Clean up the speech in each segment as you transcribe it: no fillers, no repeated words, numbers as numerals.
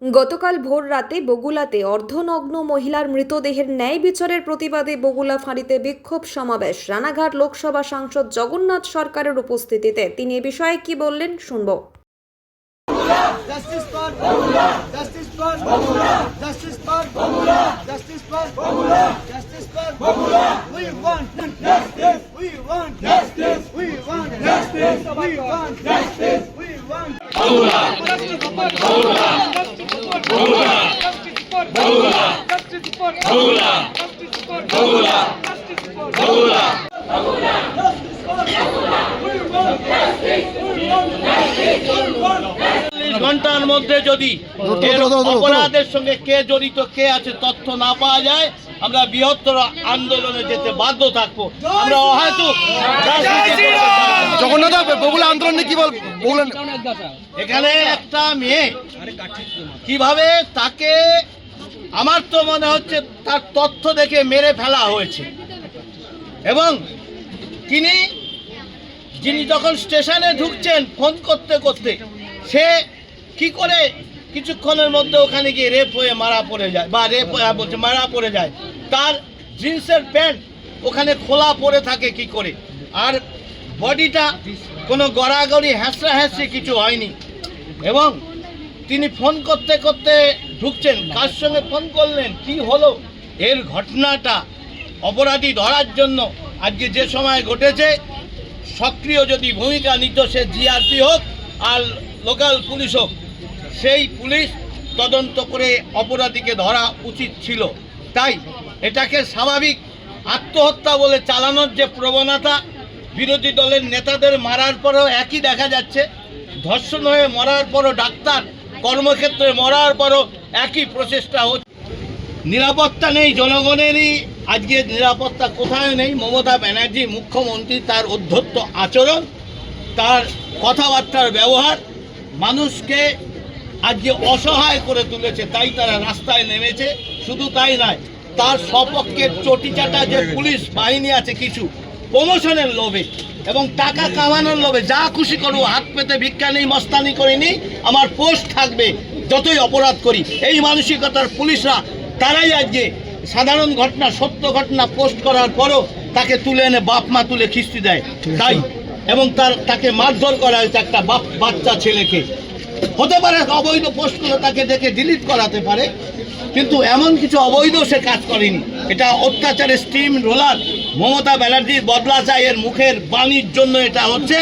গতকাল ভোর রাতে বগুলাতে অর্ধনগ্ন মহিলার মৃতদেহের ন্যায় বিচারের প্রতিবাদে বগুলা ফাঁড়িতে বিক্ষোভ সমাবেশ। রানাঘাট লোকসভা সাংসদ জগন্নাথ সরকারের উপস্থিতিতে তিনি এ বিষয়ে কি বললেন শুনব। Justice for Bogula, justice for Bogula, justice for Bogula, justice for Bogula, justice for Bogula. We want justice. We want justice. We want justice. We want justice. We want Bogula. Bogula. Bogula. Bogula. Justice for Bogula. Justice for Bogula. Justice for Bogula. Bogula. Justice for Bogula. We want justice. We want justice. We want ঘন্টার মধ্যে যদি অপরাধের সঙ্গে কে জড়িত কে আছে তথ্য না পাওয়া যায়, আমরা বৃহত্তর আন্দোলনে যেতে বাধ্য থাকবো। আমরা হয়তো জগন্নাথ বগুলা আন্দোলনে কি বললেন, এখানে একটা মেয়ে কিভাবে তাকে, আমার তো মনে হচ্ছে তার তথ্য দেখে মেরে ফেলা হয়েছে, এবং যিনি যখন স্টেশনে ঢুকছেন ফোন করতে করতে সে কি করে কিছুক্ষণের মধ্যে ওখানে গিয়ে রেপ হয়ে মারা পড়ে যায়, বা মারা পড়ে যায়। তার জিন্সের প্যান্ট ওখানে খোলা পড়ে থাকে কি করে, আর বডিটা কোনো গড়াগড়ি হ্যাঁচড়া হ্যাঁচড়ি কিছু হয়নি। এবং তিনি ফোন করতে করতে ঢুকছেন, কার সঙ্গে ফোন করলেন, কি হলো, এর ঘটনাটা অপরাধী ধরার জন্য আজকে যে সময় ঘটেছে, সক্রিয় যদি ভূমিকা নিত সে জিআরপি হোক আর লোকাল পুলিশ হোক, সেই পুলিশ তদন্ত করে অপরাধীকে ধরা উচিত ছিল। তাই এটাকে স্বাভাবিক আত্মহত্যা বলে চালানোর যে প্রবণতা, বিরোধী দলের নেতাদের মারার পরেও একই দেখা যাচ্ছে, ধর্ষণ হয়ে মরার পরও, ডাক্তার কর্মক্ষেত্রে মরার পরও একই প্রচেষ্টা হচ্ছে। নিরাপত্তা নেই জনগণেরই, আজকে নিরাপত্তা কোথায় নেই। মমতা ব্যানার্জি মুখ্যমন্ত্রী, তার অধ্যত্ত আচরণ, তার কথাবার্তার ব্যবহার মানুষকে আজকে অসহায় করে তুলেছে, তাই তারা রাস্তায় নেমেছে। শুধু তাই নয়, তার সপক্ষের চটিচাটা যে পুলিশ বাহিনী আছে, কিছু প্রমোশনের লোভে এবং টাকা কামানোর লোভে যা খুশি করবো, হাত পেতে ভিক্ষা নেই, মস্তানি করিনি, আমার পোস্ট থাকবে যতই অপরাধ করি, এই মানসিকতার পুলিশরা, তারাই আজকে সাধারণ ঘটনা, সত্য ঘটনা পোস্ট করার পরও তাকে তুলে এনে বাপ মা তুলে খিস্তি দেয়। তাই এবং তাকে মারধর করা হয়েছে, একটা বাচ্চা ছেলেকে। হতে পারে অবৈধ পোস্টগুলো তাকে দেখে ডিলিট করাতে পারে, কিন্তু এমন কিছু অবৈধ সে কাজ করেনি। এটা অত্যাচারের স্টিম রোলার। মমতা ব্যানার্জির বদলা চাই, এর মুখের বাণীর জন্য এটা হচ্ছে।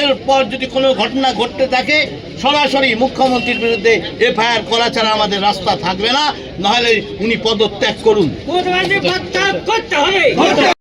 এরপর যদি কোনো ঘটনা ঘটতে থাকে, সরাসরি মুখ্যমন্ত্রীর বিরুদ্ধে এফআইআর করা ছাড়া আমাদের রাস্তা থাকবে না, নাহলে উনি পদত্যাগ করুন।